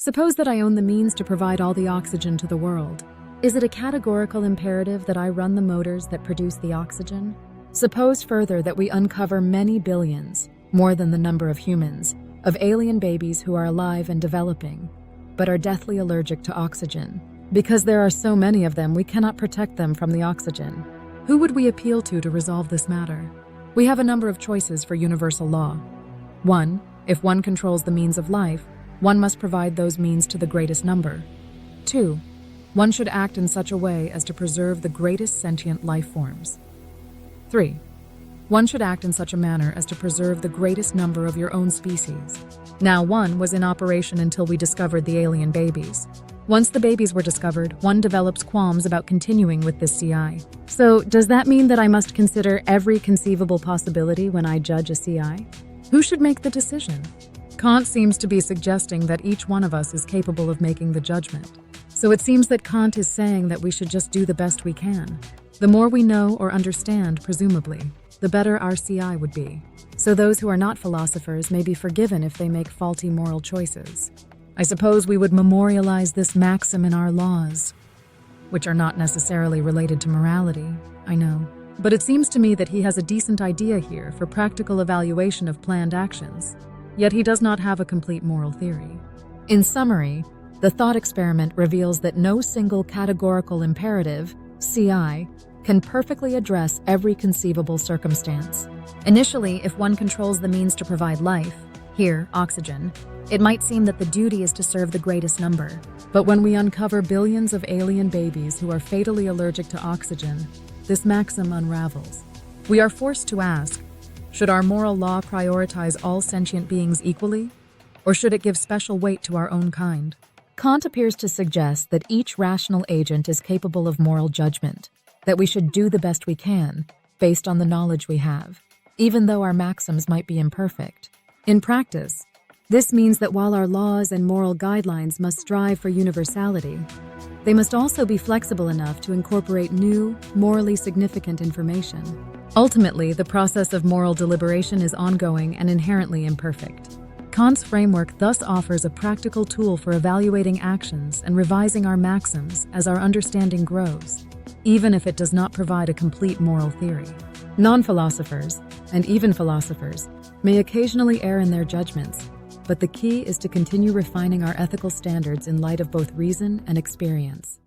Suppose that I own the means to provide all the oxygen to the world. Is it a categorical imperative that I run the motors that produce the oxygen? Suppose further that we uncover many billions, more than the number of humans, of alien babies who are alive and developing, but are deathly allergic to oxygen. Because there are so many of them, we cannot protect them from the oxygen. Who would we appeal to resolve this matter? We have a number of choices for universal law. 1. If one controls the means of life, one must provide those means to the greatest number. 2. One should act in such a way as to preserve the greatest sentient life forms. 3. One should act in such a manner as to preserve the greatest number of your own species. Now, 1 was in operation until we discovered the alien babies. Once the babies were discovered, one develops qualms about continuing with this CI. So, does that mean that I must consider every conceivable possibility when I judge a CI? Who should make the decision? Kant seems to be suggesting that each one of us is capable of making the judgment. So it seems that Kant is saying that we should just do the best we can. The more we know or understand, presumably, the better our CI would be. So those who are not philosophers may be forgiven if they make faulty moral choices. I suppose we would memorialize this maxim in our laws, which are not necessarily related to morality, I know. But it seems to me that he has a decent idea here for practical evaluation of planned actions. Yet he does not have a complete moral theory. In summary, the thought experiment reveals that no single categorical imperative, CI, can perfectly address every conceivable circumstance. Initially, if one controls the means to provide life, here, oxygen, it might seem that the duty is to serve the greatest number. But when we uncover billions of alien babies who are fatally allergic to oxygen, this maxim unravels. We are forced to ask, should our moral law prioritize all sentient beings equally, or should it give special weight to our own kind? Kant appears to suggest that each rational agent is capable of moral judgment, that we should do the best we can, based on the knowledge we have, even though our maxims might be imperfect. In practice, this means that while our laws and moral guidelines must strive for universality, they must also be flexible enough to incorporate new, morally significant information. Ultimately, the process of moral deliberation is ongoing and inherently imperfect. Kant's framework thus offers a practical tool for evaluating actions and revising our maxims as our understanding grows, even if it does not provide a complete moral theory. Non-philosophers, and even philosophers, may occasionally err in their judgments, but the key is to continue refining our ethical standards in light of both reason and experience.